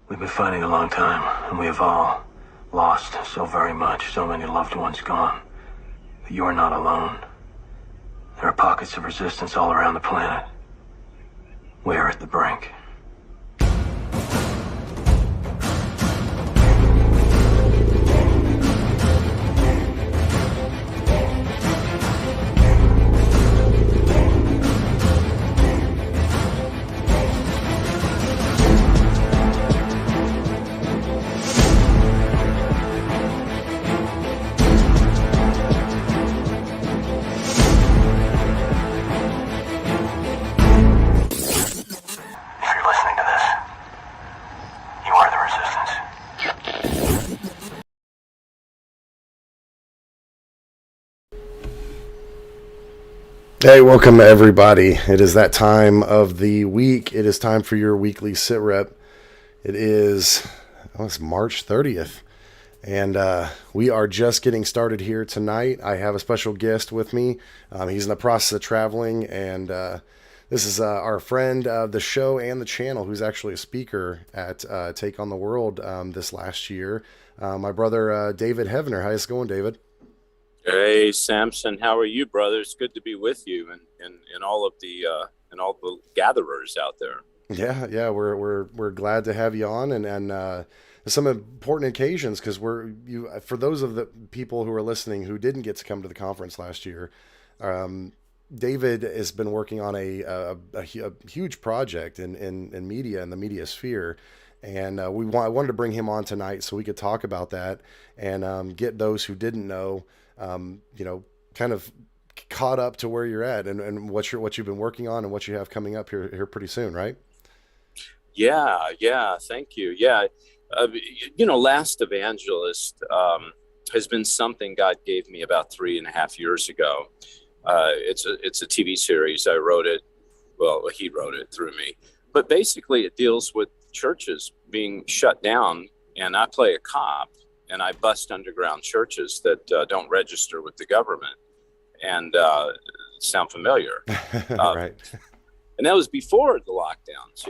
We've been fighting a long time, and we have all lost so very much, so many loved ones gone. But you are not alone. There are pockets of resistance all around the planet. We are at the brink. Hey, welcome everybody. It is that time of the week. It is time for your weekly SITREP. It is it's March 30th, and we are just getting started here tonight. I have a special guest with me. He's in the process of traveling, and this is our friend of the show and the channel, who's actually a speaker at Take on the World this last year. My brother David Heavener. How's it going, David? Hey, Sampson, how are you, brother? It's good to be with you and all of the gatherers out there. Yeah, we're glad to have you on, and some important occasions, because for those of the people who are listening who didn't get to come to the conference last year. David has been working on a huge project in media, in the media sphere. And I wanted to bring him on tonight so we could talk about that and get those who didn't know, kind of caught up to where you're at and what you've been working on and what you have coming up here pretty soon, right? Yeah, thank you. Yeah, Last Evangelist has been something God gave me about 3.5 years ago. It's a TV series. I wrote it. Well, he wrote it through me. But basically, it deals with churches being shut down, and I play a cop, and I bust underground churches that don't register with the government. And sound familiar? Right. And that was before the lockdowns,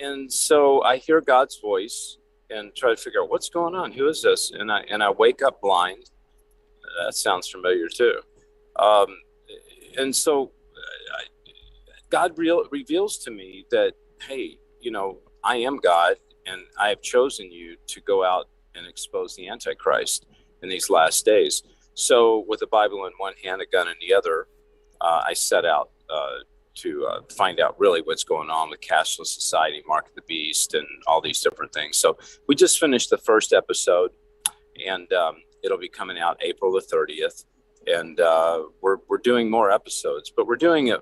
And so I hear God's voice and try to figure out what's going on. Who is this? And I wake up blind. That sounds familiar too. And so God reveals to me that, hey, I am God, and I have chosen you to go out and expose the Antichrist in these last days. So with a Bible in one hand, a gun in the other, I set out to find out really what's going on with cashless society, Mark of the Beast, and all these different things. So we just finished the first episode, and it'll be coming out April the 30th. And we're doing more episodes, but we're doing it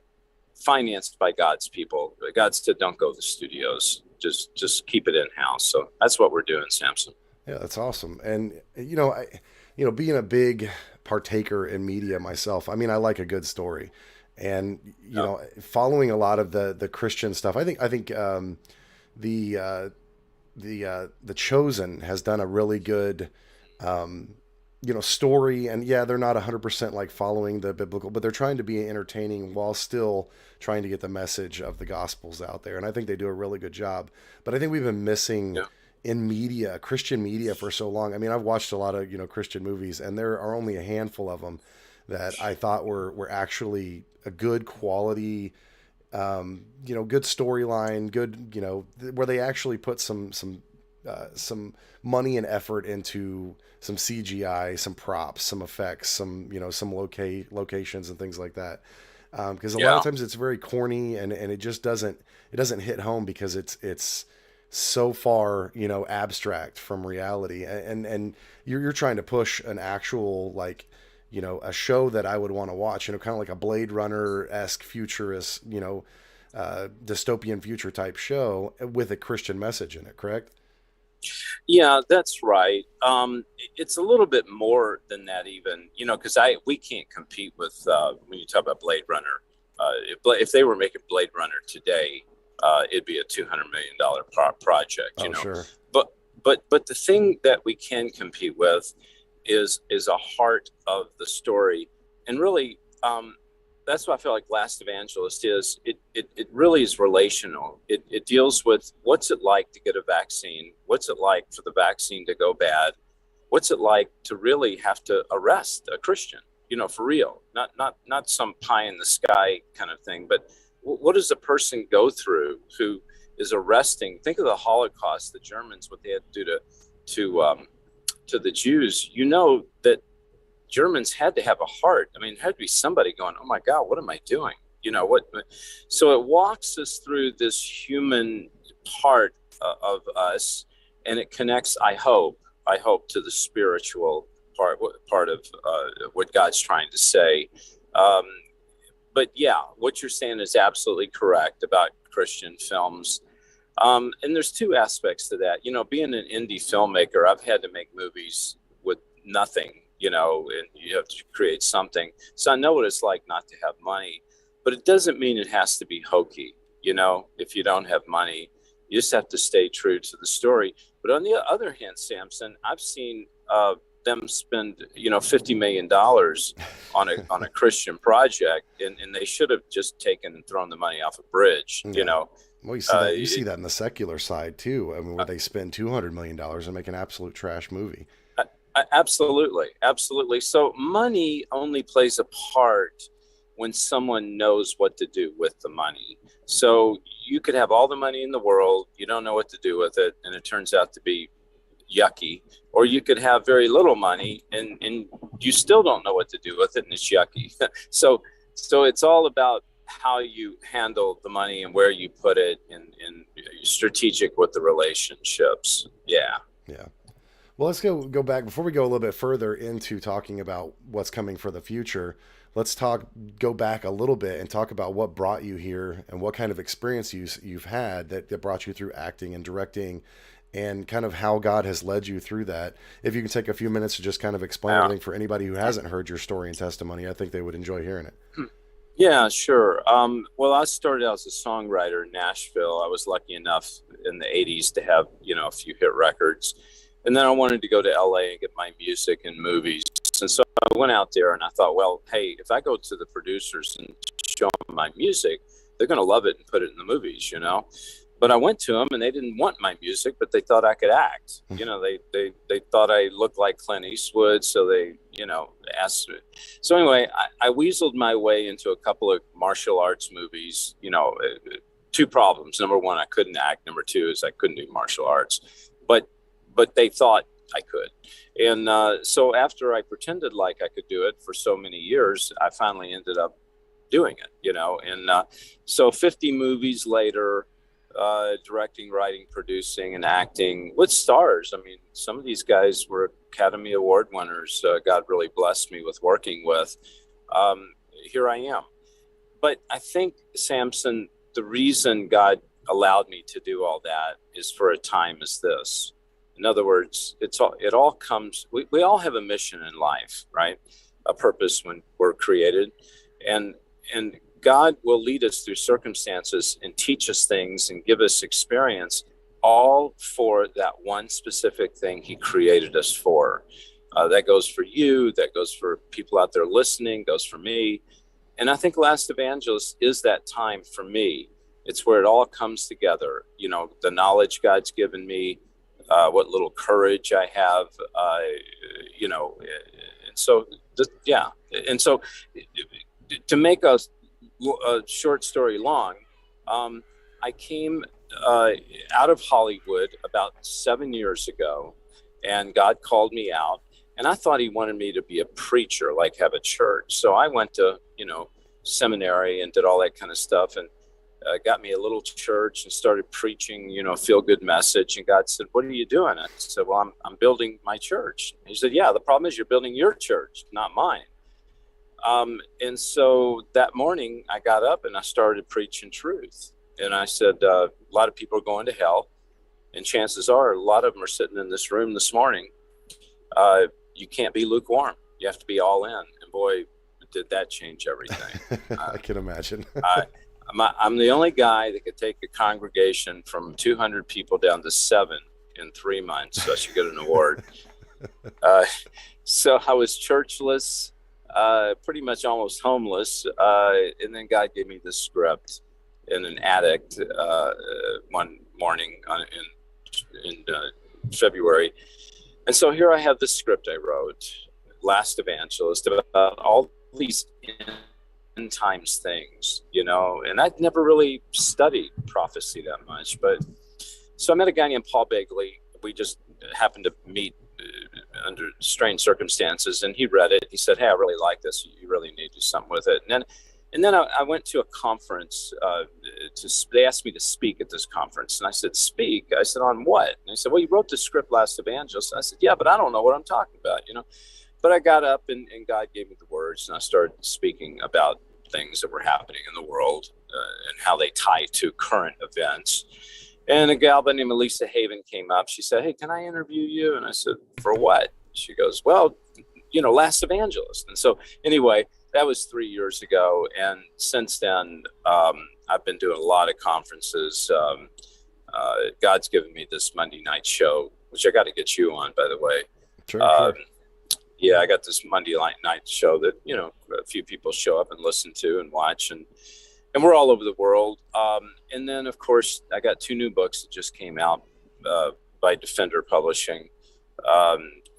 financed by God's people. God said, don't go to the studios. Just keep it in house. So that's what we're doing, Sampson. Yeah, that's awesome. And being a big partaker in media myself, I mean, I like a good story, and following a lot of the Christian stuff. I think the Chosen has done a really good story, and yeah, they're not 100% like following the biblical, but they're trying to be entertaining while still trying to get the message of the gospels out there. And I think they do a really good job, but I think we've been missing in media, Christian media, for so long. I mean, I've watched a lot of, Christian movies, and there are only a handful of them that I thought were actually a good quality, good storyline, good, where they actually put some money and effort into some CGI, some props, some effects, some locations and things like that. Because a lot of times it's very corny, and it just doesn't hit home because it's so far abstract from reality, and you're trying to push an actual a show that I would want to watch, kind of like a Blade Runner-esque futurist, dystopian future type show with a Christian message in it, correct? Yeah, that's right. It's a little bit more than that, even, because we can't compete with when you talk about Blade Runner. If they were making Blade Runner today, it'd be a $200 million project. Sure. But the thing that we can compete with is a heart of the story, and really that's what I feel like Last Evangelist is. It really is relational. It deals with what's it like to get a vaccine? What's it like for the vaccine to go bad? What's it like to really have to arrest a Christian, for real, not some pie in the sky kind of thing, but what does a person go through who is arresting? Think of the Holocaust, the Germans, what they had to do to the Jews. That Germans had to have a heart. I mean, it had to be somebody going, oh my God, what am I doing? So it walks us through this human part of us, and it connects, I hope to the spiritual part of what God's trying to say. But yeah, what you're saying is absolutely correct about Christian films. And there's two aspects to that. Being an indie filmmaker, I've had to make movies with nothing, and you have to create something. So I know what it's like not to have money, but it doesn't mean it has to be hokey. If you don't have money, you just have to stay true to the story. But on the other hand, Sampson, I've seen them spend, $50 million on a Christian project, and they should have just taken and thrown the money off a bridge, Well, you see that in the secular side too. I mean, where they spend $200 million and make an absolute trash movie. Absolutely. So money only plays a part when someone knows what to do with the money. So you could have all the money in the world, you don't know what to do with it, and it turns out to be yucky. Or you could have very little money and you still don't know what to do with it, and it's yucky. So it's all about how you handle the money and where you put it, and strategic with the relationships. Yeah. Well, let's go back before we go a little bit further into talking about what's coming for the future. Let's go back a little bit and talk about what brought you here and what kind of experience you've had that brought you through acting and directing, and kind of how God has led you through that. If you can take a few minutes to just kind of explain everything for anybody who hasn't heard your story and testimony, I think they would enjoy hearing it. Yeah, sure. Well, I started out as a songwriter in Nashville. I was lucky enough in the 80s to have, a few hit records. And then I wanted to go to LA and get my music and movies. And so I went out there and I thought, well, hey, if I go to the producers and show them my music, they're going to love it and put it in the movies, But I went to them and they didn't want my music, but they thought I could act. They thought I looked like Clint Eastwood. So they, asked me. So anyway, I weaseled my way into a couple of martial arts movies, two problems. Number one, I couldn't act. Number two is I couldn't do martial arts, but they thought I could. And so after I pretended like I could do it for so many years, I finally ended up doing it, and so 50 movies later, directing, writing, producing, and acting with stars. I mean, some of these guys were Academy Award winners. God really blessed me with working with. Here I am. But I think, Sampson, the reason God allowed me to do all that is for a time as this. In other words, it all comes, we all have a mission in life, right? A purpose when we're created. And God will lead us through circumstances and teach us things and give us experience, all for that one specific thing he created us for. That goes for you, that goes for people out there listening, goes for me. And I think Last Evangelist is that time for me. It's where it all comes together. The knowledge God's given me, what little courage I have, and so, yeah. And so to make a short story long, I came out of Hollywood about 7 years ago, and God called me out, and I thought he wanted me to be a preacher, like have a church. So I went to, seminary and did all that kind of stuff, and got me a little church and started preaching, feel good message. And God said, what are you doing? I said, well, I'm building my church. And he said, yeah, the problem is you're building your church, not mine. And so that morning I got up and I started preaching truth. And I said, a lot of people are going to hell. And chances are a lot of them are sitting in this room this morning. You can't be lukewarm. You have to be all in. And boy, did that change everything. I can imagine. I'm the only guy that could take a congregation from 200 people down to 7 in 3 months. So I should get an award. So I was churchless. pretty much almost homeless. And then God gave me this script in an attic one morning in February. And so here I have this script I wrote, Last Evangelist, about all these end times things, and I'd never really studied prophecy that much. But so I met a guy named Paul Begley. We just happened to meet under strange circumstances, and he read it. He said, "Hey, I really like this. You really need to do something with it." And then I went to a conference. They asked me to speak at this conference, and I said, "Speak?" I said, "On what?" And they said, "Well, you wrote the script, Last Evangelist." I said, "Yeah, but I don't know what I'm talking about, But I got up, and God gave me the words, and I started speaking about things that were happening in the world and how they tie to current events. And a gal by the name of Lisa Haven came up. She said, "Hey, can I interview you?" And I said, "For what?" She goes, "Well, Last Evangelist." And so anyway, that was 3 years ago. And since then, I've been doing a lot of conferences. God's given me this Monday night show, which I got to get you on, by the way. Sure. Yeah, I got this Monday night show that, a few people show up and listen to and watch, and we're all over the world. And then, of course, I got 2 new books that just came out by Defender Publishing.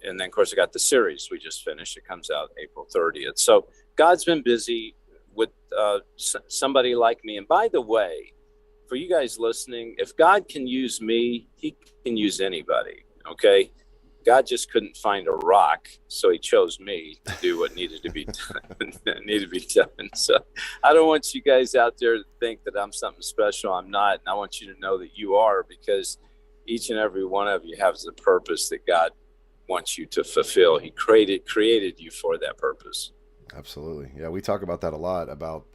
And then, of course, I got the series we just finished. It comes out April 30th. So God's been busy with somebody like me. And by the way, for you guys listening, if God can use me, he can use anybody, okay? God just couldn't find a rock, so he chose me to do what needed to be done. So I don't want you guys out there to think that I'm something special. I'm not. And I want you to know that you are, because each and every one of you has a purpose that God wants you to fulfill. He created you for that purpose. Absolutely. Yeah, we talk about that a lot, about,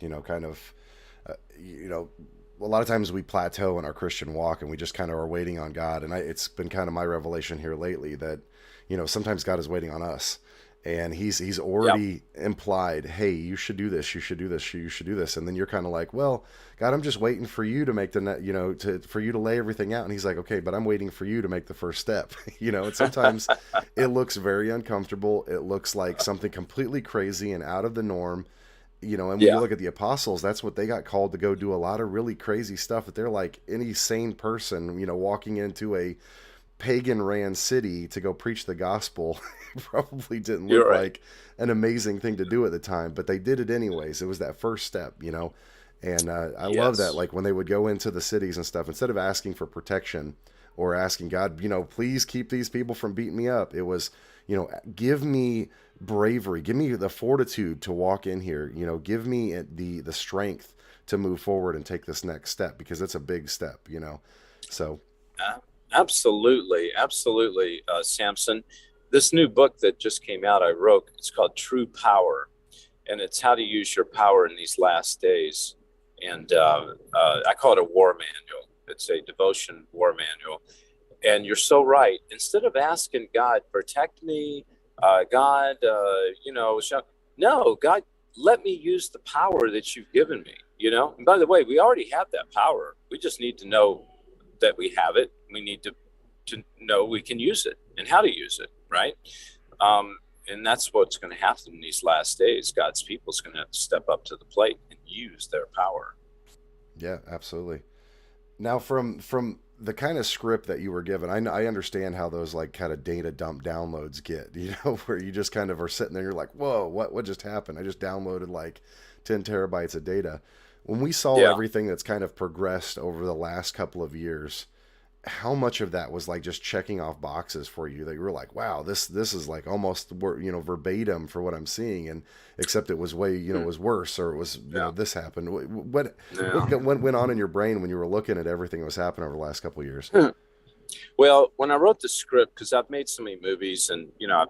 a lot of times we plateau in our Christian walk and we just kind of are waiting on God. And it's been kind of my revelation here lately that, sometimes God is waiting on us, and he's already implied, "Hey, you should do this. You should do this. You should do this." And then you're kind of like, "Well, God, I'm just waiting for you to make for you to lay everything out." And he's like, "Okay, but I'm waiting for you to make the first step." And sometimes it looks very uncomfortable. It looks like something completely crazy and out of the norm. And when you look at the apostles, that's what they got called to go do, a lot of really crazy stuff that they're like any sane person, walking into a pagan ran city to go preach the gospel probably didn't look like an amazing thing to do at the time, but they did it anyways. It was that first step, and I love that. Like when they would go into the cities and stuff, instead of asking for protection or asking God, please keep these people from beating me up, it was, give me bravery, give me the fortitude to walk in here, give me the strength to move forward and take this next step, because it's a big step, so. Absolutely. Sampson, this new book that just came out, I wrote, it's called True Power, and it's how to use your power in these last days. And I call it a war manual. It's a devotion war manual. And you're so right. Instead of asking God, protect me, God, no, God, let me use the power that you've given me, And by the way, we already have that power. We just need to know that we have it. We need to know we can use it and how to use it, right? And that's what's going to happen in these last days. God's people is going to have to step up to the plate and use their power. Yeah, absolutely. Now, from the kind of script that you were given, I understand how those like kind of data dump downloads get, where you just kind of are sitting there, you're like, whoa, what just happened? I just downloaded like 10 terabytes of data. When we saw everything that's kind of progressed over the last couple of years, how much of that was like just checking off boxes for you that you were like, wow, this is like almost, verbatim for what I'm seeing, and except it was way, it was worse, or it was, this happened. What went on in your brain when you were looking at everything that was happening over the last couple of years? Well, when I wrote the script, because I've made so many movies and, I've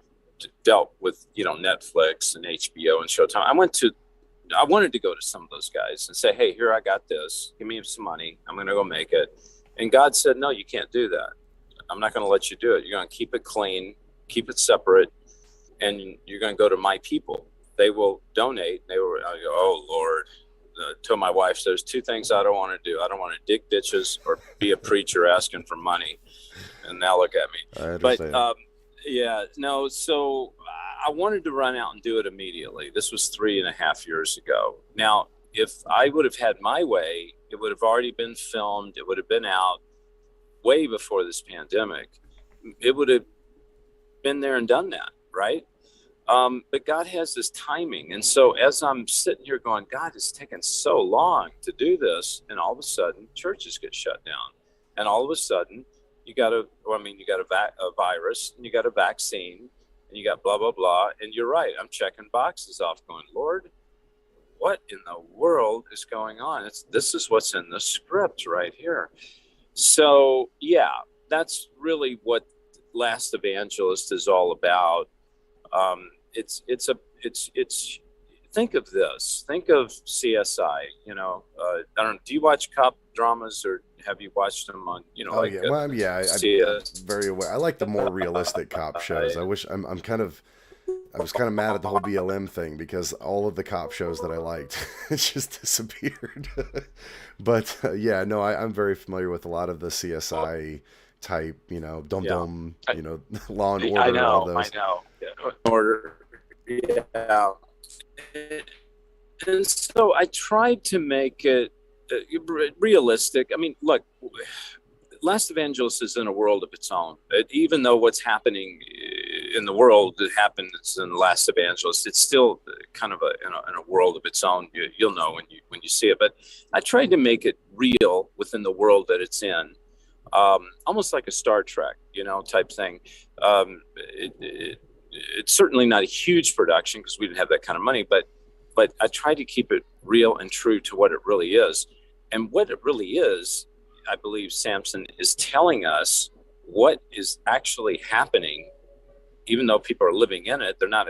dealt with, Netflix and HBO and Showtime, I wanted to go to some of those guys and say, hey, here, I got this. Give me some money. I'm going to go make it. And God said, no, you can't do that. I'm not going to let you do it. You're going to keep it clean, keep it separate, and you're going to go to my people. They will donate. I go, oh, Lord. To my wife, there's 2 things I don't want to do. I don't want to dig ditches or be a preacher asking for money. And now look at me. I understand. But, so I wanted to run out and do it immediately. This was 3.5 years ago. Now, if I would have had my way, it would have already been filmed. It would have been out way before this pandemic. It would have been there and done that, right? But God has this timing. And so as I'm sitting here going, God, it's taken so long to do this. And all of a sudden, churches get shut down. And all of a sudden, you got a virus, and you got a vaccine, and you got blah, blah, blah. And you're right. I'm checking boxes off going, Lord, what in the world is going on? This is what's in the script right here. So, yeah, that's really what Last Evangelist is all about. It's think of this. Think of CSI. I don't. Do you watch cop dramas, or have you watched them on? Oh yeah, well, I'm very aware. I like the more realistic cop shows. I wish I was kind of mad at the whole BLM thing because all of the cop shows that I liked just disappeared. But yeah, no, I'm very familiar with a lot of the CSI type, Dum, Law and Order. I know, all those. I know. Yeah. Order. Yeah. And so I tried to make it realistic. I mean, look, Last Evangelist is in a world of its own. Even though what's happening in the world that happens in Last Evangelist, it's still kind of in a world of its own. You'll know when you see it. But I tried to make it real within the world that it's in, almost like a Star Trek, type thing. It's certainly not a huge production because we didn't have that kind of money, but I tried to keep it real and true to what it really is. And what it really is, I believe Sampson is telling us what is actually happening, even though people are living in it, they're not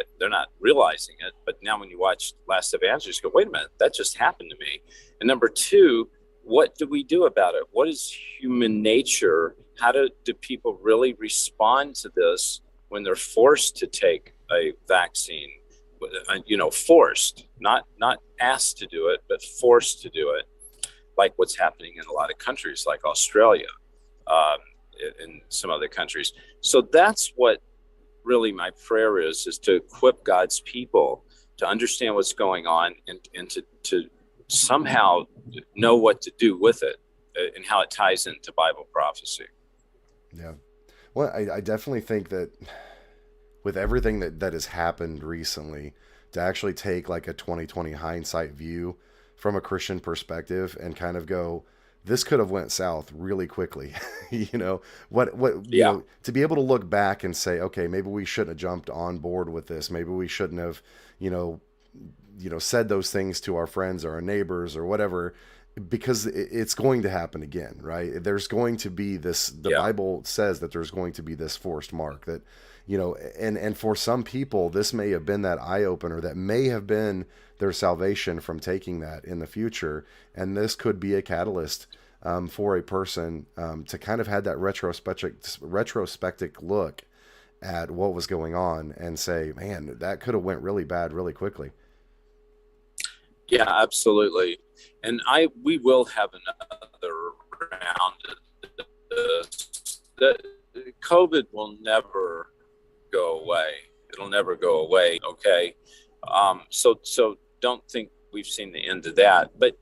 realizing it. But now when you watch Last Evangelist, you go, wait a minute, that just happened to me. And number two, what do we do about it? What is human nature? How do people really respond to this when they're forced to take a vaccine? Forced, not asked to do it, but forced to do it, like what's happening in a lot of countries like Australia, and some other countries. So that's what really my prayer is to equip God's people to understand what's going on and to somehow know what to do with it and how it ties into Bible prophecy. Yeah. Well, I definitely think that with everything that has happened recently, to actually take like a 2020 hindsight view from a Christian perspective and kind of go, this could have went south really quickly. To be able to look back and say, okay, maybe we shouldn't have jumped on board with this. Maybe we shouldn't have, said those things to our friends or our neighbors or whatever, because it's going to happen again, right? There's going to be this, Bible says that there's going to be this forced mark that, and for some people, this may have been that eye opener that may have been their salvation from taking that in the future. And this could be a catalyst for a person to kind of have that retrospective look at what was going on and say, man, that could have went really bad really quickly. Yeah, absolutely. And we will have another round of this. COVID will never go away. It'll never go away. Okay. So don't think we've seen the end of that. But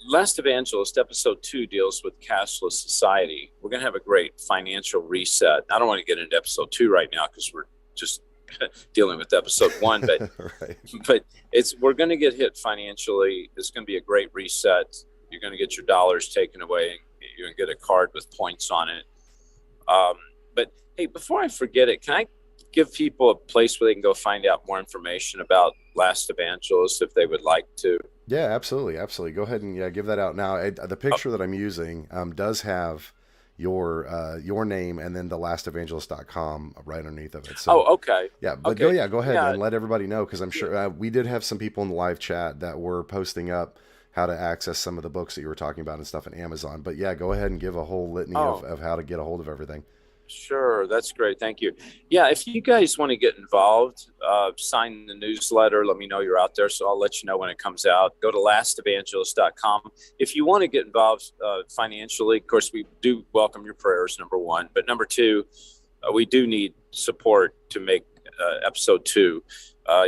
Last Evangelist, episode 2, deals with cashless society. We're going to have a great financial reset. I don't want to get into episode 2 right now because we're just dealing with episode 1, but right. But we're going to get hit financially. It's going to be a great reset. You're going to get your dollars taken away. You're going to get a card with points on it. But hey, before I forget it, can I give people a place where they can go find out more information about Last Evangelist if they would like to? Yeah, absolutely. Go ahead and give that out. Now, the picture that I'm using does have your name and then the lastevangelist.com right underneath of it. So, okay. Yeah, but okay. Go ahead and let everybody know, because I'm sure we did have some people in the live chat that were posting up how to access some of the books that you were talking about and stuff on Amazon. But yeah, go ahead and give a whole litany of how to get a hold of everything. Sure. That's great. Thank you. Yeah. If you guys want to get involved, sign the newsletter, let me know you're out there. So I'll let you know when it comes out. Go to lastevangelist.com. If you want to get involved financially, of course, we do welcome your prayers, number one. But number two, we do need support to make episode 2.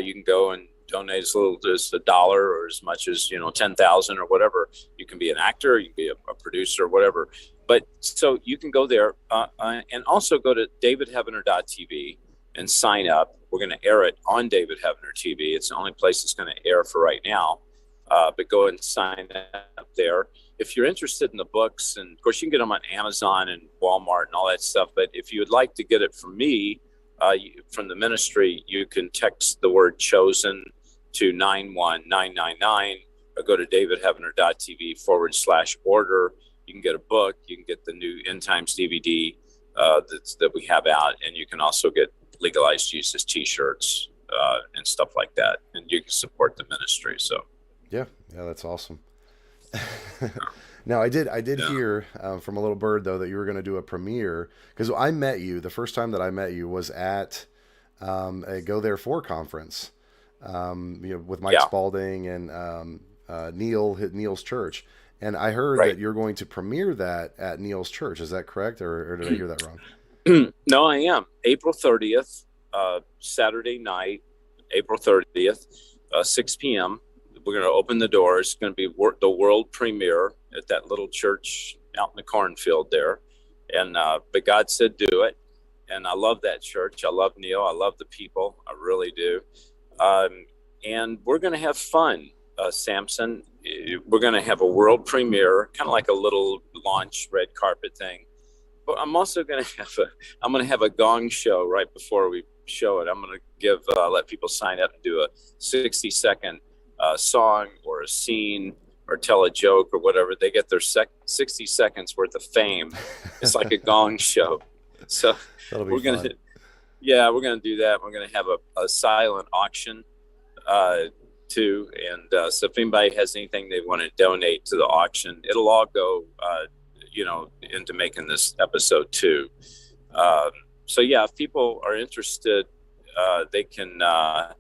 You can go and donate as little as $1 or as much as 10,000 or whatever. You can be an actor, you can be a producer, whatever. But so you can go there and also go to davidheavener.tv and sign up. We're going to air it on David Heavener TV. It's the only place it's going to air for right now. But go and sign up there. If you're interested in the books, and of course you can get them on Amazon and Walmart and all that stuff. But if you would like to get it from me, from the ministry, you can text the word chosen to 91999 or go to davidheavener.tv/order. You can get a book. You can get the new End Times DVD that we have out. And you can also get Legalized Jesus t-shirts and stuff like that. And you can support the ministry. So. Yeah, that's awesome. Now, I did hear from a little bird, though, that you were going to do a premiere, because I met you, the first time that I met you was at a Go Therefore conference, with Mike Spalding and Neil's church. And I heard that you're going to premiere that at Neil's church. Is that correct? Or did I hear that wrong? No, I am. April 30th, Saturday night, April 30th, 6 p.m. We're going to open the doors. It's going to be the world premiere at that little church out in the cornfield there. And but God said do it. And I love that church. I love Neil. I love the people. I really do. And we're going to have fun, Sampson. We're going to have a world premiere, kind of like a little launch red carpet thing. But I'm also going to have a gong show right before we show it. I'm going to let people sign up and do a 60-second song or a scene or tell a joke or whatever. They get their 60 seconds worth of fame. It's like a gong show. So we're going to do that. We're going to have a silent auction too. And so if anybody has anything they want to donate to the auction, it'll all go, into making this episode too. So yeah, if people are interested, they can, I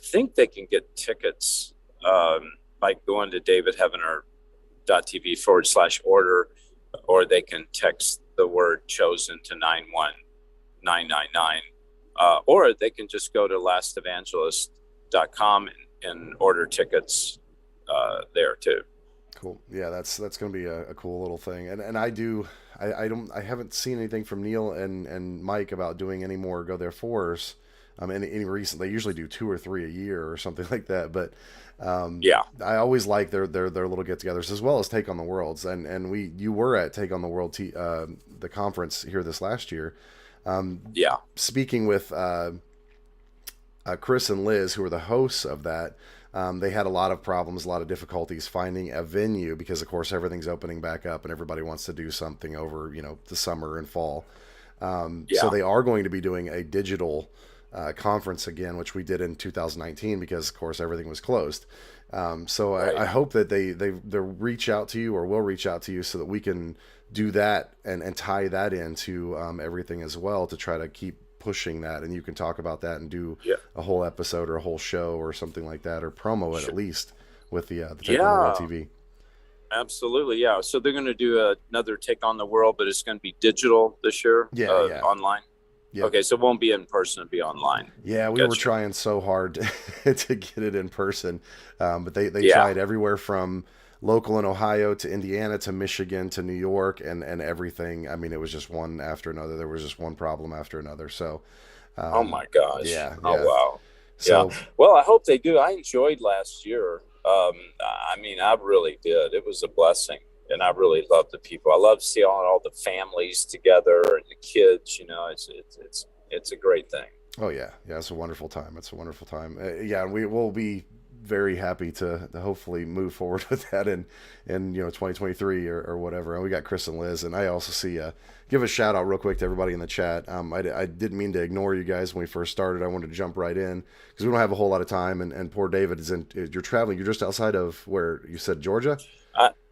think they can get tickets by going to davidheavener.tv/order, or they can text the word chosen to 91999, or they can just go to lastevangelist.com and order tickets there too. Cool. Yeah, that's going to be a cool little thing. And I haven't seen anything from Neil and Mike about doing any more Go Therefores. Any recent, they usually do 2 or 3 a year or something like that. But I always like their little get-togethers, as well as Take on the Worlds. And you were at Take on the World, the conference here this last year. Speaking with Chris and Liz, who were the hosts of that, they had a lot of problems, a lot of difficulties finding a venue because, of course, everything's opening back up and everybody wants to do something over, the summer and fall. So they are going to be doing a digital conference again, which we did in 2019 because, of course, everything was closed. I hope that they'll reach out to you, or will reach out to you, so that we can do that and tie that into everything as well, to try to keep pushing that, and you can talk about that and do a whole episode or a whole show or something like that, or promo it at least with the Take on the World TV. Absolutely, yeah. So they're going to do another Take on the World, but it's going to be digital this year, online. Yeah. Okay, so it won't be in person; it'll be online. Yeah, we were trying so hard to get it in person, but they tried everywhere from local in Ohio to Indiana to Michigan to New York and everything. I mean, it was just one after another. There was just one problem after another. So, oh my gosh! Yeah. Oh wow! So, well, I hope they do. I enjoyed last year. I mean, I really did. It was a blessing. And I really love the people. I love seeing all the families together and the kids. It's a great thing. Oh yeah, it's a wonderful time. It's a wonderful time. We will be very happy to hopefully move forward with that in 2023 or whatever. And we got Chris and Liz, and I also see give a shout out real quick to everybody in the chat. I didn't mean to ignore you guys when we first started. I wanted to jump right in because we don't have a whole lot of time. And poor David you're traveling. You're just outside of where you said Georgia.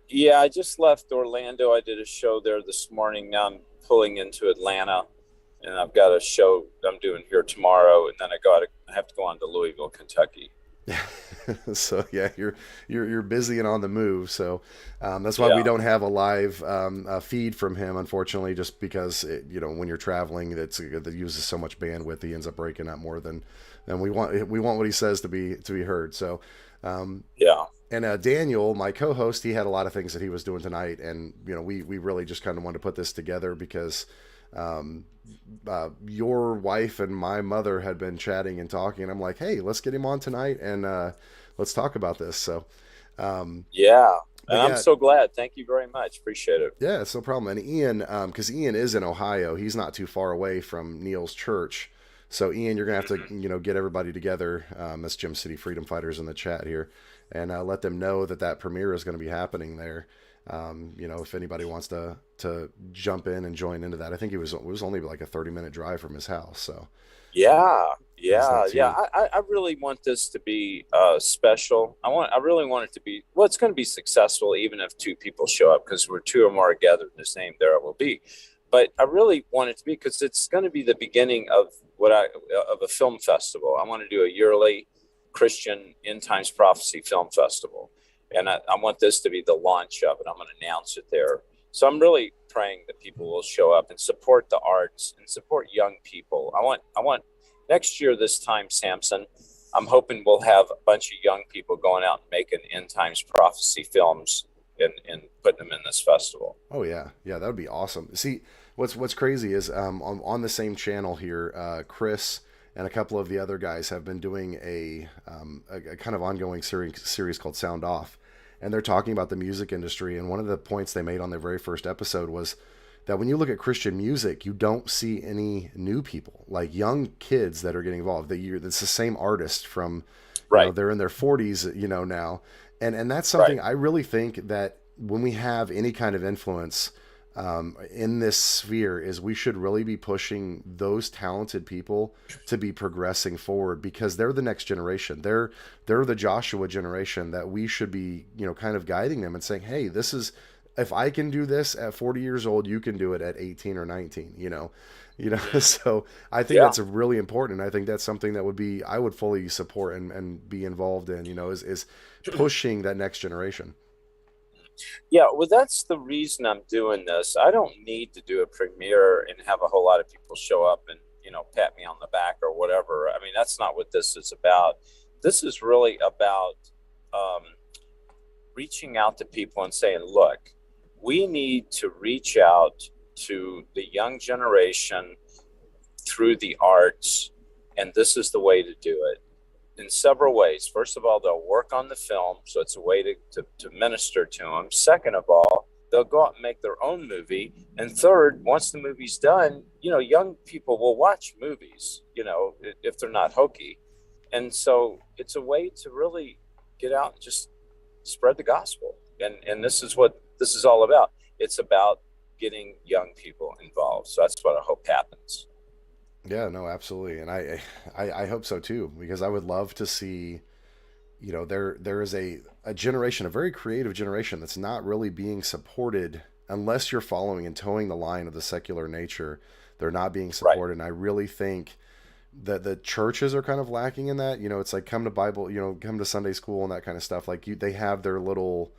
Yeah, I just left Orlando. I did a show there this morning. Now I'm pulling into Atlanta, and I've got a show I'm doing here tomorrow, and then I have to go on to Louisville, Kentucky. So yeah, you're busy and on the move. So that's why we Yeah. don't have a live feed from him, unfortunately, just because when you're traveling, that uses so much bandwidth. He ends up breaking up more than we want. We want what he says to be heard. So. Yeah. And Daniel, my co-host, he had a lot of things that he was doing tonight, and we really just kind of wanted to put this together because um, your wife and my mother had been chatting and talking, and I'm like, hey, let's get him on tonight and let's talk about this. So, Yeah. but And I'm yeah, so glad. Thank you very much. Appreciate it. yeah, it's no problem. And Ian, because Ian is in Ohio, he's not too far away from Neil's church. So Ian, you're gonna have to get everybody together. That's Gym City Freedom Fighters in the chat here, and let them know that premiere is going to be happening there. If anybody wants to jump in and join into that, I think it was only like a 30-minute drive from his house. So Yeah. it's Yeah. not too. Yeah. I really want this to be special. I really want it to be, well, it's going to be successful even if two people show up, because we're two or more gathered in his name, there it will be. But I really want it to be, because it's going to be the beginning of of a film festival. I want to do a yearly Christian End Times Prophecy Film Festival. And I want this to be the launch of it. I'm going to announce it there. So I'm really praying that people will show up and support the arts and support young people. I want next year, this time, Sampson, I'm hoping we'll have a bunch of young people going out and making end times prophecy films and putting them in this festival. Oh yeah, yeah, that would be awesome. See, what's crazy is on the same channel here, Chris and a couple of the other guys have been doing a kind of ongoing series called Sound Off, and they're talking about the music industry. And one of the points they made on their very first episode was that when you look at Christian music, you don't see any new people, like young kids that are getting involved. It's the same artist from, Right. they're in their 40s, now, and that's something Right. I really think that when we have any kind of influence in this sphere, is we should really be pushing those talented people to be progressing forward, because they're the next generation. They're the Joshua generation that we should be, kind of guiding them and saying, hey, this is, if I can do this at 40 years old, you can do it at 18 or 19, so I think Yeah. that's really important. I think that's something that I would fully support and be involved in, is pushing that next generation. Yeah, well, that's the reason I'm doing this. I don't need to do a premiere and have a whole lot of people show up and, pat me on the back or whatever. I mean, that's not what this is about. This is really about reaching out to people and saying, look, we need to reach out to the young generation through the arts, and this is the way to do it. In several ways. First of all, they'll work on the film, so it's a way to minister to them. Second of all, they'll go out and make their own movie. And third, once the movie's done, young people will watch movies, if they're not hokey. And so it's a way to really get out and just spread the gospel. And this is what this is all about. It's about getting young people involved. So that's what I hope happens. Yeah, no, absolutely. And I hope so too, because I would love to see, there is a generation, a very creative generation that's not really being supported unless you're following and towing the line of the secular nature. They're not being supported. Right. And I really think that the churches are kind of lacking in that. It's like come to Bible, come to Sunday school and that kind of stuff. Like they have their little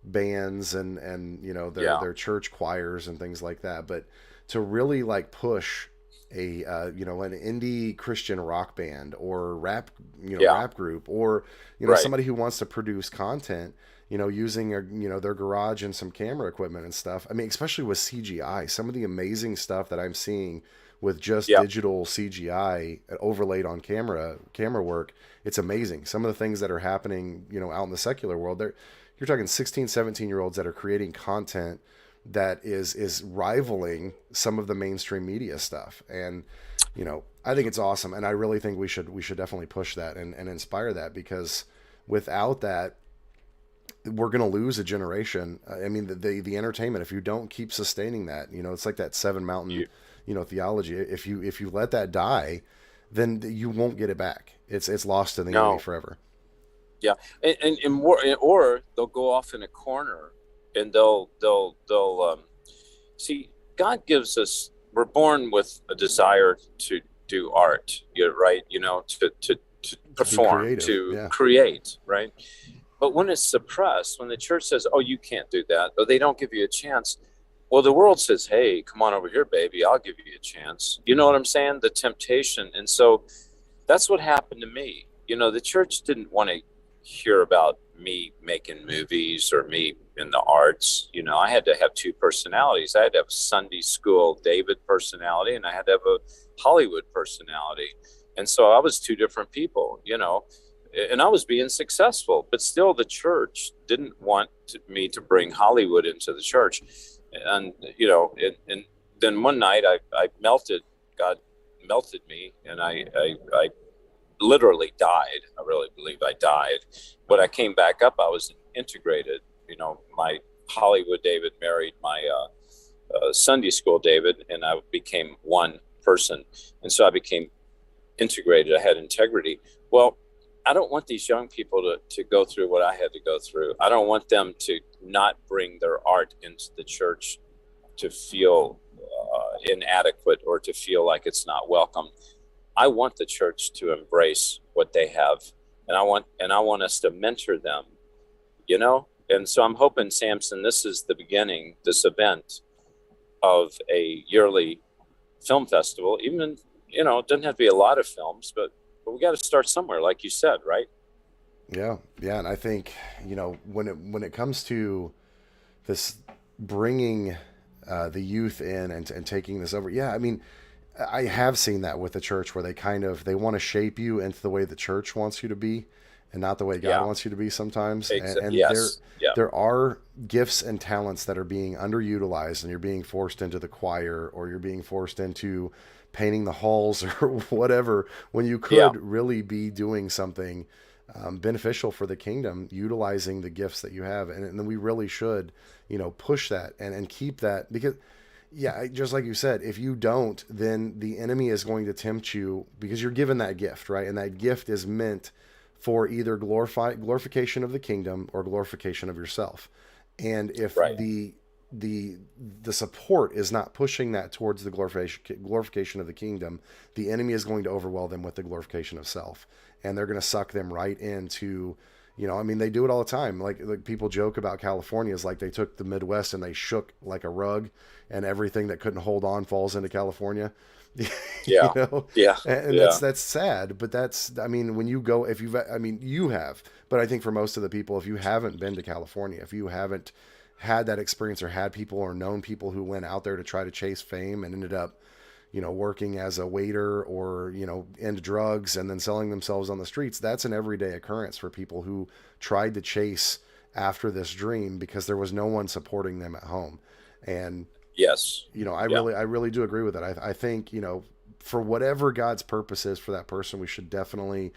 bands and their church choirs and things like that. But to really like push an indie Christian rock band or rap group, or Right. somebody who wants to produce content, using their garage and some camera equipment and stuff. I mean, especially with CGI, some of the amazing stuff that I'm seeing with just digital CGI overlaid on camera work, it's amazing. Some of the things that are happening, out in the secular world, you're talking 16, 17-year-olds that are creating content that is rivaling some of the mainstream media stuff. And, I think it's awesome. And I really think we should definitely push that and inspire that, because without that, we're going to lose a generation. I mean, the entertainment, if you don't keep sustaining that, it's like that Seven Mountain, theology. If you let that die, then you won't get it back. It's lost in the enemy forever. Yeah. And more, or they'll go off in a corner and they'll see, God gives us, we're born with a desire to do art, right? To perform, creative. to Yeah. create, right? But when it's suppressed, when the church says, oh, you can't do that, or they don't give you a chance, well, the world says, hey, come on over here, baby, I'll give you a chance. You know what I'm saying? The temptation. And so that's what happened to me. The church didn't want to hear about me making movies or me in the arts. I had to have two personalities. I had to have a Sunday school David personality, and I had to have a Hollywood personality. And so I was two different people, and I was being successful, but still the church didn't want me to bring Hollywood into the church. And, and then one night I melted, God melted me, and I literally died. I really believe I died. When I came back up, I was integrated. My Hollywood David married my Sunday school David, and I became one person. And so I became integrated. I had integrity. Well, I don't want these young people to go through what I had to go through. I don't want them to not bring their art into the church to feel inadequate or to feel like it's not welcome. I want the church to embrace what they have, and I want us to mentor them, And so I'm hoping, Sampson, this is the beginning, this event of a yearly film festival. Even, it doesn't have to be a lot of films, but we got to start somewhere, like you said, right? Yeah. And I think, when it comes to this bringing the youth in and taking this over, yeah, I mean, I have seen that with the church where they want to shape you into the way the church wants you to be and not the way God wants you to be sometimes. And yes. there are gifts and talents that are being underutilized, and you're being forced into the choir, or you're being forced into painting the halls or whatever, when you could really be doing something beneficial for the kingdom, utilizing the gifts that you have. And then we really should, push that and keep that, because just like you said, if you don't, then the enemy is going to tempt you, because you're given that gift, right? And that gift is meant for either glorification of the kingdom or glorification of yourself. And if the support is not pushing that towards the glorification of the kingdom, the enemy is going to overwhelm them with the glorification of self, and they're going to suck them right into, they do it all the time. Like people joke about California is like they took the Midwest and they shook like a rug, and everything that couldn't hold on falls into California. And that's sad, but when you go, you have, but I think for most of the people, if you haven't been to California, if you haven't had that experience or had people or known people who went out there to try to chase fame and ended up, working as a waiter or, into drugs and then selling themselves on the streets, that's an everyday occurrence for people who tried to chase after this dream because there was no one supporting them at home. And yes, I really do agree with that. I think, for whatever God's purpose is for that person, we should definitely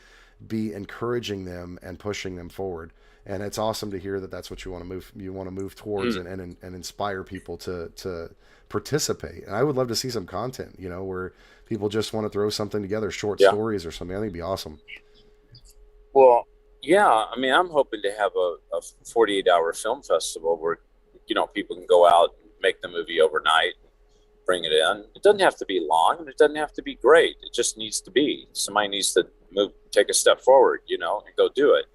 be encouraging them and pushing them forward. And it's awesome to hear that that's what you want to move towards and inspire people to participate. And I would love to see some content, where people just want to throw something together, short stories or something. I think it'd be awesome. Well, yeah, I'm hoping to have a 48-hour film festival where, people can go out and make the movie overnight, bring it in. It doesn't have to be long, and it doesn't have to be great. It just needs to be. Somebody needs to take a step forward, and go do it.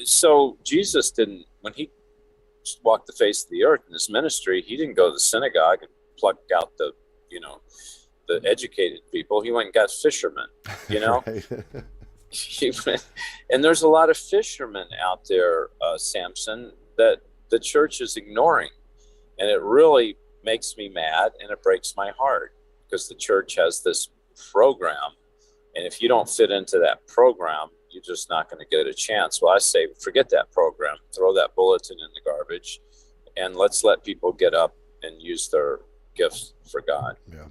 So Jesus didn't, when he walked the face of the earth in his ministry, he didn't go to the synagogue and pluck out the educated people. He went and got fishermen, And there's a lot of fishermen out there, Sampson, that the church is ignoring. And it really makes me mad, and it breaks my heart, because the church has this program. And if you don't fit into that program, you're just not going to get a chance. Well, I say, forget that program, throw that bulletin in the garbage, and let's let people get up and use their gifts for God. Yeah.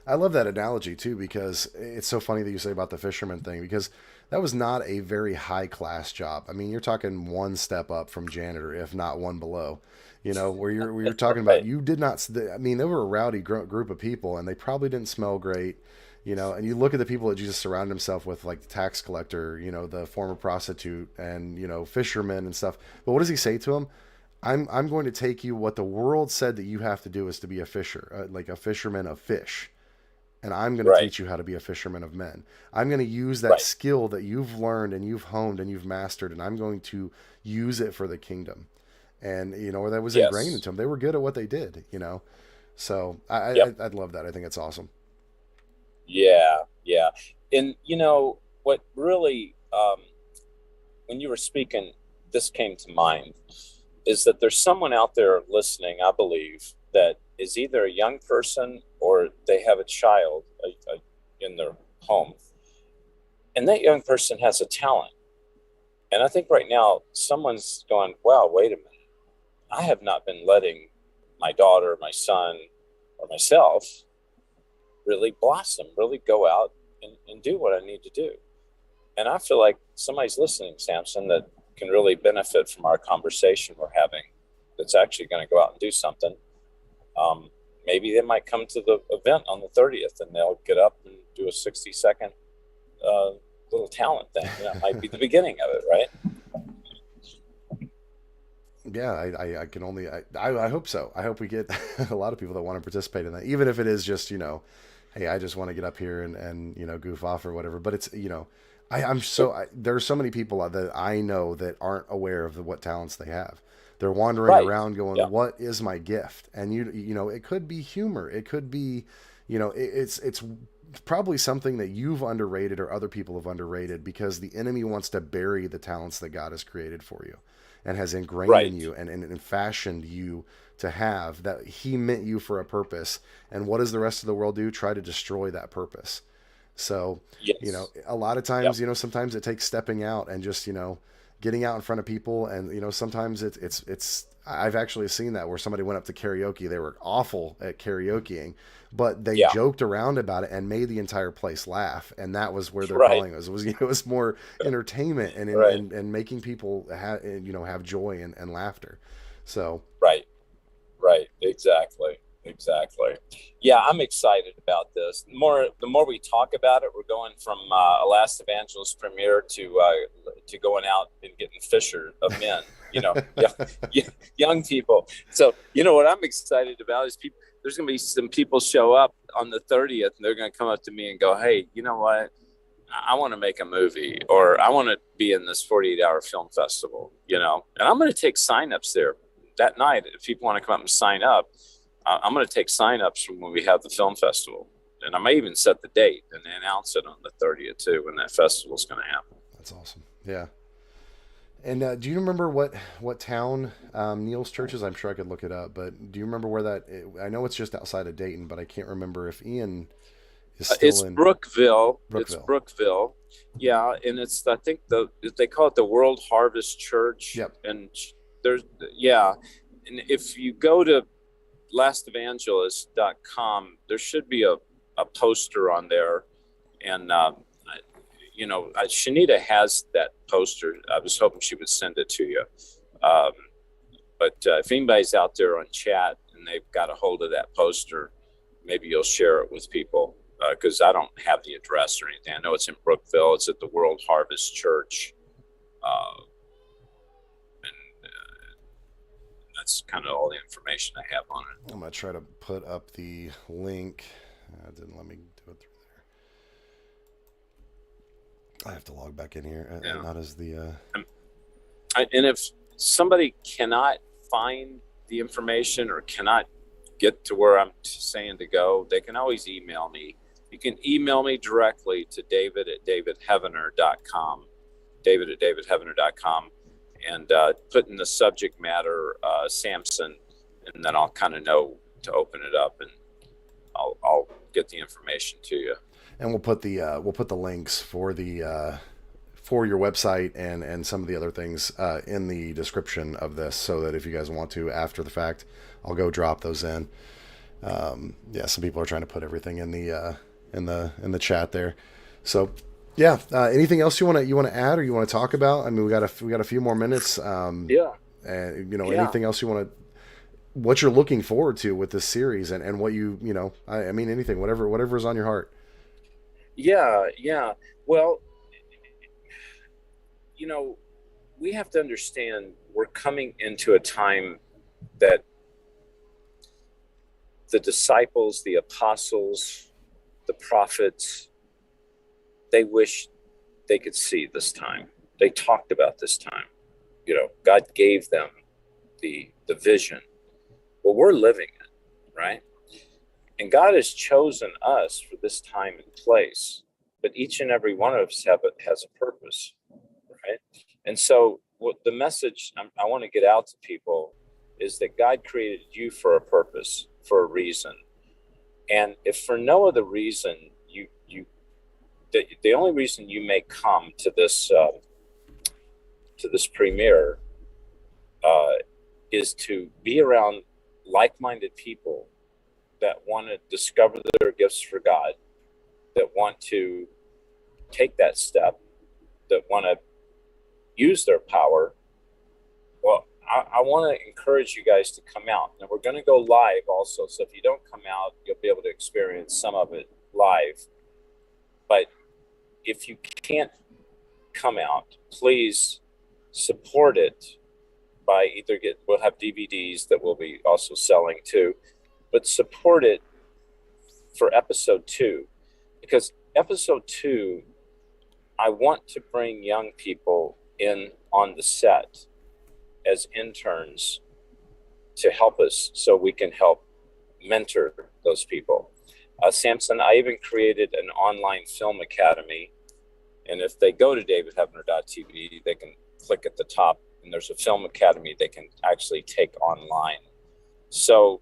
I love that analogy too, because it's so funny that you say about the fisherman thing, because that was not a very high class job. You're talking one step up from janitor, if not one below, where you're talking about, you did not, they were a rowdy group of people, and they probably didn't smell great. And you look at the people that Jesus surrounded himself with, like the tax collector, the former prostitute, and, fishermen and stuff. But what does he say to him? I'm going to take you, what the world said that you have to do is to be a fisher, like a fisherman of fish. and I'm going to Right. teach you how to be a fisherman of men. I'm going to use that Right. skill that you've learned and you've honed and you've mastered, and I'm going to use it for the kingdom. And that was ingrained Yes. into them. They were good at what they did. So Yep. I'd love that. I think it's awesome. Yeah. Yeah. And what really, when you were speaking, this came to mind is that there's someone out there listening, I believe, that is either a young person or they have a child in their home. And that young person has a talent. And I think right now someone's going, wow, wait a minute. I have not been letting my daughter, my son, or myself really blossom, really go out and do what I need to do. And I feel like somebody's listening, Sampson, that can really benefit from our conversation we're having, that's actually going to go out and do something. Maybe they might come to the event on the 30th and they'll get up and do a 60-second little talent thing. It might be the beginning of it, right? Yeah, I can only, I hope so. I hope we get a lot of people that want to participate in that, even if it is just, hey, I just want to get up here and goof off or whatever. But it's, there's so many people that I know that aren't aware of what talents they have. They're wandering Right. around going, Yeah. what is my gift? And it could be humor. It could be, it's probably something that you've underrated or other people have underrated, because the enemy wants to bury the talents that God has created for you and has ingrained Right. in you and fashioned you to have, that he meant you for a purpose. And what does the rest of the world do? Try to destroy that purpose. So, Yes. a lot of times, Yep. sometimes it takes stepping out and just, getting out in front of people. And, sometimes it's, I've actually seen that where somebody went up to karaoke. They were awful at karaokeing, but they Yeah. joked around about it and made the entire place laugh. And that was where their Right. calling was. It was more entertainment and, Right. and making people have joy and laughter. So, Right. Right. Exactly. Exactly. Yeah, I'm excited about this. The more we talk about it, we're going from a Last Evangelist premiere to going out and getting fisher of men. Young people. So what I'm excited about is people. There's going to be some people show up on the 30th, and they're going to come up to me and go, "Hey, you know what? I want to make a movie, or I want to be in this 48-hour film festival." And I'm going to take signups there that night. If people want to come up and sign up, I'm going to take signups from when we have the film festival, and I may even set the date and announce it on the 30th too, when that festival is going to happen. that's awesome. Yeah. And do you remember what town Neil's church is? I'm sure I could look it up, but do you remember where that? I know it's just outside of Dayton, but I can't remember if Ian is still It's in Brookville. Brookville. It's Brookville. Yeah, and I think they call it the World Harvest Church. Yep. And there's and if you go to lastevangelist.com, there should be a poster on there, and Shanita has that poster. I was hoping she would send it to you. But if anybody's out there on chat and they've got a hold of that poster, maybe you'll share it with people, because I don't have the address or anything. I know it's in Brookville. It's at the World Harvest Church. And that's kind of all the information I have on it. I'm going to try to put up the link. It didn't let me do it through there. I have to log back in here. Yeah. Not as the... And if somebody cannot find the information or cannot get to where I'm saying to go, they can always email me. You can email me directly to david@davidheavener.com, david@davidheavener.com, and put in the subject matter Sampson, and then I'll kind of know to open it up, and I'll get the information to you. And we'll put the links for the for your website and some of the other things in the description of this, so that if you guys want to after the fact, I'll go drop those in. Some people are trying to put everything in the chat there. So yeah, anything else you want to add or you want to talk about? I mean, we got a few more minutes. And anything else you want to, what you're looking forward to with this series and what I mean, anything, whatever's on your heart. Yeah. Well, we have to understand we're coming into a time that the disciples, the apostles, the prophets, they wish they could see this time. They talked about this time. You know, God gave them the vision. Well, we're living it, right? And God has chosen us for this time and place, but each and every one of us has a purpose, right? And so what the message I want to get out to people is that God created you for a purpose, for a reason. And if for no other reason, the only reason you may come to this premiere is to be around like-minded people that want to discover their gifts for God, that want to take that step, that want to use their power. Well, I want to encourage you guys to come out. Now, we're going to go live also. So if you don't come out, you'll be able to experience some of it live. But if you can't come out, please support it by we'll have DVDs that we'll be also selling too, but support it for episode 2, because episode 2, I want to bring young people in on the set as interns to help us so we can help mentor those people. Sampson, I even created an online film academy. And if they go to davidheavener.tv, they can click at the top and there's a film academy they can actually take online. So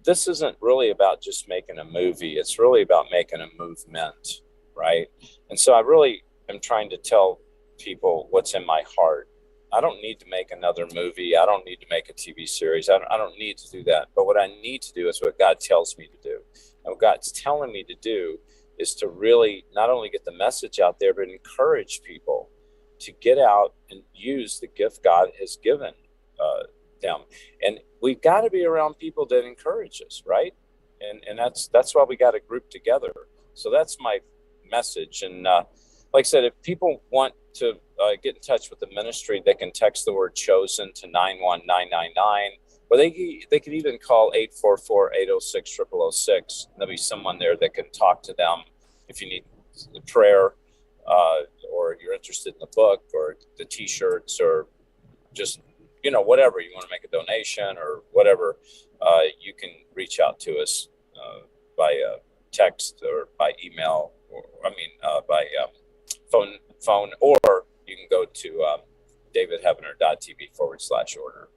this isn't really about just making a movie. It's really about making a movement, right? And so I really am trying to tell people what's in my heart. I don't need to make another movie. I don't need to make a TV series. I don't need to do that. But what I need to do is what God tells me to do. And what God's telling me to do is to really not only get the message out there, but encourage people to get out and use the gift God has given them. And we've got to be around people that encourage us, right? And that's why we got to group together. So that's my message. And like I said, if people want to get in touch with the ministry, they can text the word chosen to 91999, or they could even call 844-806-0006. There'll be someone there that can talk to them if you need the prayer, or you're interested in the book or the t-shirts, or just, whatever, you want to make a donation or whatever, you can reach out to us by text or by email, by phone, or you can go to davidheavener.tv/order.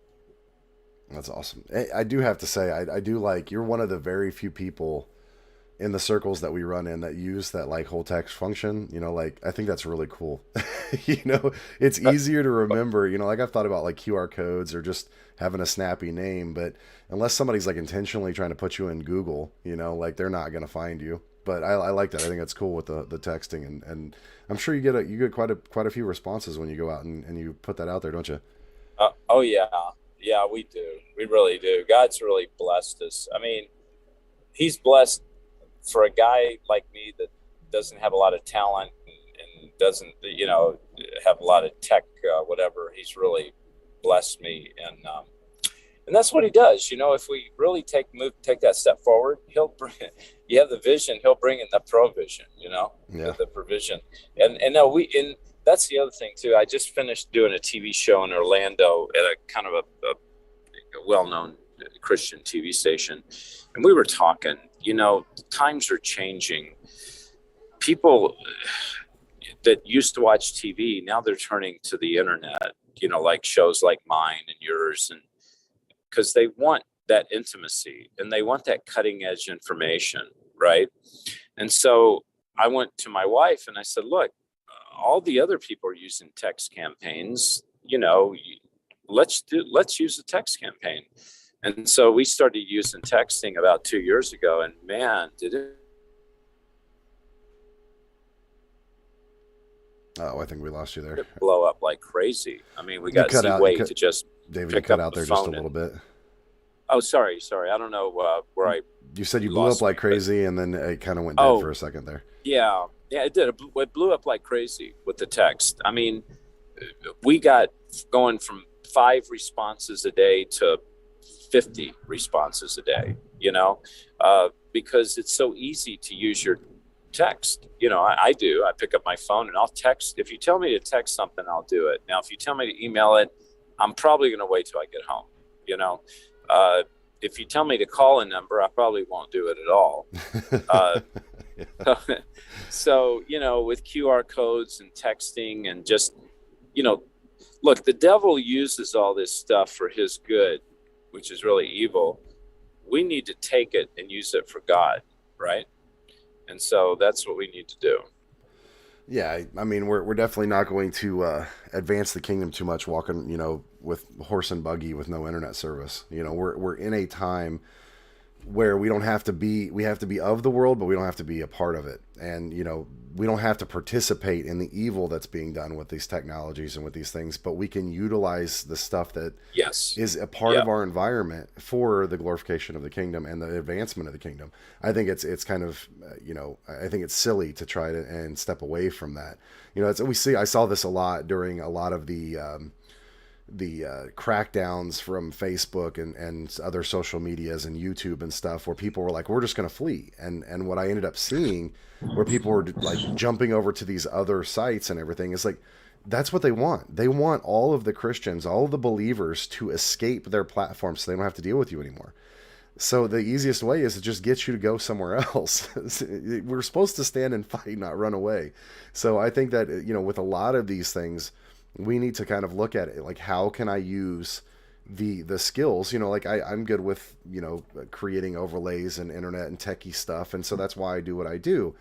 That's awesome. I do have to say, I do like, you're one of the very few people in the circles that we run in that use that like whole text function, I think that's really cool. It's easier to remember, like I've thought about like QR codes or just having a snappy name, but unless somebody's like intentionally trying to put you in Google, they're not going to find you. But I like that. I think that's cool with the texting, and I'm sure you get quite a few responses when you go out and you put that out there, don't you? Oh yeah. Yeah, we do. We really do. God's really blessed us. I mean, he's blessed for a guy like me that doesn't have a lot of talent and doesn't, have a lot of tech, whatever. He's really blessed me. And that's what he does. If we really take that step forward, he'll bring, you have the vision, he'll bring in the provision, the provision. And that's the other thing too. I just finished doing a TV show in Orlando at a kind of a well-known Christian TV station. And we were talking, times are changing. People that used to watch TV, now they're turning to the internet, like shows like mine and yours, and because they want that intimacy and they want that cutting edge information, right? And so I went to my wife and I said, look, all the other people are using text campaigns, let's use a text campaign. And so we started using texting about 2 years ago, and man, did it. Oh, I think we lost you there. Blow up like crazy. I mean, we got Z-Wave to just David, you cut out there just a little bit. Oh, sorry. I don't know where I. You said you blew up like crazy, and then it kind of went dead for a second there. Yeah, it did. It blew up like crazy with the text. I mean, we got going from 5 responses a day to 50 responses a day, because it's so easy to use your text. You know, I do. I pick up my phone and I'll text. If you tell me to text something, I'll do it. Now, if you tell me to email it, I'm probably going to wait till I get home. You know, if you tell me to call a number, I probably won't do it at all. So, you know, with QR codes and texting and just, you know, look, the devil uses all this stuff for his good, which is really evil. We need to take it and use it for God, right? And so that's what we need to do. Yeah, I mean, we're definitely not going to advance the kingdom too much walking, you know, with horse and buggy with no internet service. You know, we're in a time where we have to be of the world, but we don't have to be a part of it. And, you know, we don't have to participate in the evil that's being done with these technologies and with these things, but we can utilize the stuff that is a part of our environment for the glorification of the kingdom and the advancement of the kingdom. I think it's kind of, you know, I think it's silly to try to and step away from that. You know, I saw this a lot during a lot of the crackdowns from Facebook and other social medias and YouTube and stuff, where people were like, we're just going to flee. And what I ended up seeing, where people were like jumping over to these other sites and everything, is like, that's what they want. They want all of the Christians, all of the believers to escape their platform so they don't have to deal with you anymore. So the easiest way is to just get you to go somewhere else. We're supposed to stand and fight, not run away. So I think that, you know, with a lot of these things, we need to kind of look at it like, how can I use the skills? You know, like I'm good with, you know, creating overlays and internet and techie stuff, and so that's why I do what I do.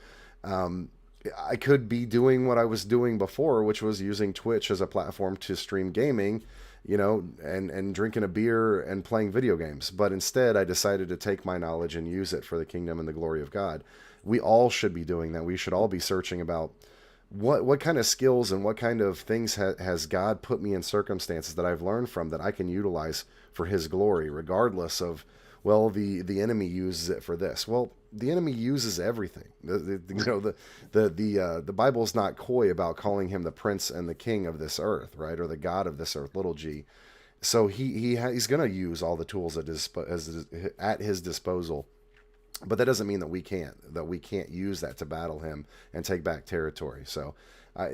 I could be doing what I was doing before, which was using Twitch as a platform to stream gaming, you know, and drinking a beer and playing video games. But instead, I decided to take my knowledge and use it for the kingdom and the glory of God. We all should be doing that. We should all be searching about what kind of skills and what kind of things has God put me in circumstances that I've learned from that I can utilize for his glory, regardless of, well, the enemy uses it for this. Well, the enemy uses everything. The Bible is not coy about calling him the prince and the king of this earth, right? Or the God of this earth, little g. So he's going to use all the tools at his disposal. But that doesn't mean that we can't use that to battle him and take back territory. So,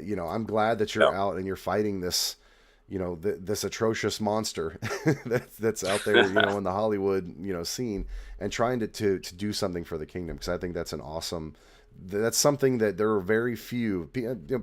you know, I'm glad that you're out and you're fighting this, you know, this atrocious monster that's out there, you know, in the Hollywood, you know, scene, and trying to do something for the kingdom. Because I think that's that's something that there are very few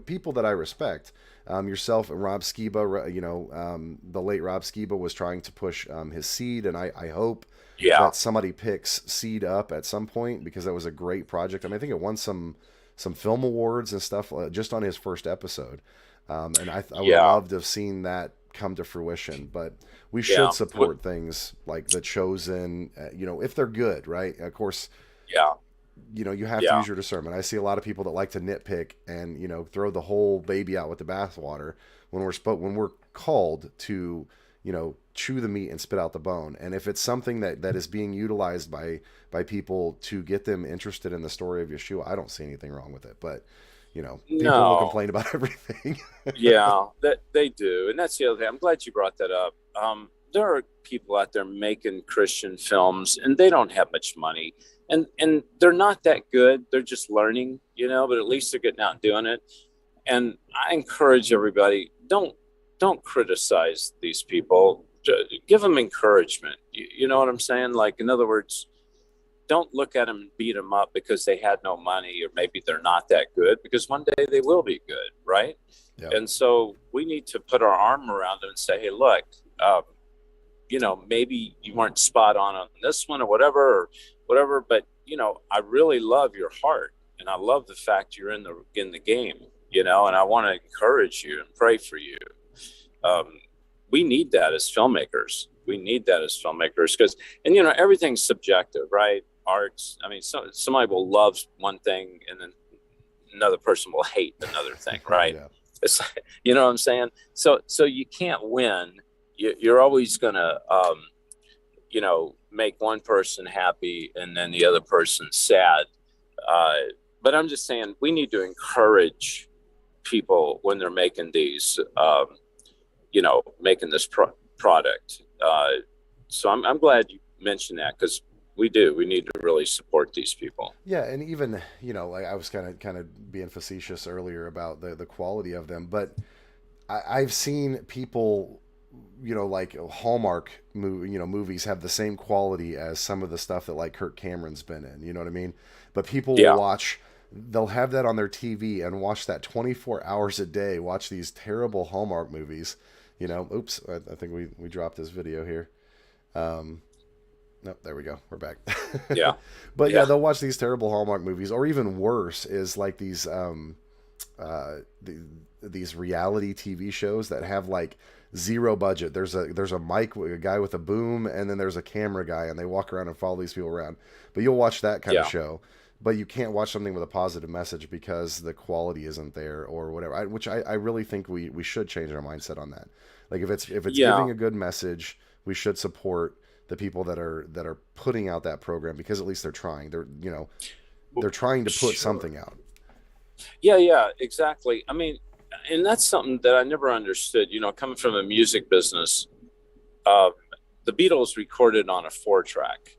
people that I respect. Yourself and Rob Skiba, you know, the late Rob Skiba was trying to push his seed, and I hope that somebody picks Seed up at some point, because that was a great project. I mean, I think it won some film awards and stuff just on his first episode. And I would love to have seen that come to fruition. But we should support things like The Chosen, you know, if they're good, right? Of course, you know, you have to use your discernment. I see a lot of people that like to nitpick and, you know, throw the whole baby out with the bathwater when we're called to, you know, chew the meat and spit out the bone. And if it's something that is being utilized by people to get them interested in the story of Yeshua, I don't see anything wrong with it. But, you know, people will complain about everything. That they do. And that's the other thing. I'm glad you brought that up. There are people out there making Christian films, and they don't have much money. And they're not that good. They're just learning, you know, but at least they're getting out and doing it. And I encourage everybody, don't criticize these people. Give them encouragement. You know what I'm saying? Like, in other words, don't look at them and beat them up because they had no money, or maybe they're not that good, because one day they will be good, right? Yep. And so we need to put our arm around them and say, hey, look, you know, maybe you weren't spot on this one or whatever, but, you know, I really love your heart, and I love the fact you're in the game, you know, and I want to encourage you and pray for you. We need that as filmmakers. Because, and, you know, everything's subjective, right? Arts. I mean, somebody will love one thing and then another person will hate another thing, right? It's, you know what I'm saying? So you can't win. You're always going to, you know, make one person happy and then the other person sad. But I'm just saying, we need to encourage people when they're making these, you know, making this product. So I'm glad you mentioned that, because We do. We need to really support these people. Yeah, and even, like I was kind of being facetious earlier about the quality of them, but I've seen people, like Hallmark movies have the same quality as some of the stuff that like Kirk Cameron's been in. You know what I mean? But people will Yeah. watch. They'll have that on their TV and watch that 24 hours a day. Watch these terrible Hallmark movies. Oops, I think we dropped this video here. Nope, there we go. We're back. Yeah. But yeah, they'll watch these terrible Hallmark movies, or even worse is like these these reality TV shows that have like zero budget. There's a mic, a guy with a boom, and then there's a camera guy, and they walk around and follow these people around. But you'll watch that kind of show, but you can't watch something with a positive message because the quality isn't there or whatever. Which I really think we should change our mindset on that. Like if it's giving a good message, we should support the people that are putting out that program, because at least they're trying. They're trying to put something out. Yeah, exactly. I mean, and that's something that I never understood, coming from a music business. The Beatles recorded on a 4-track.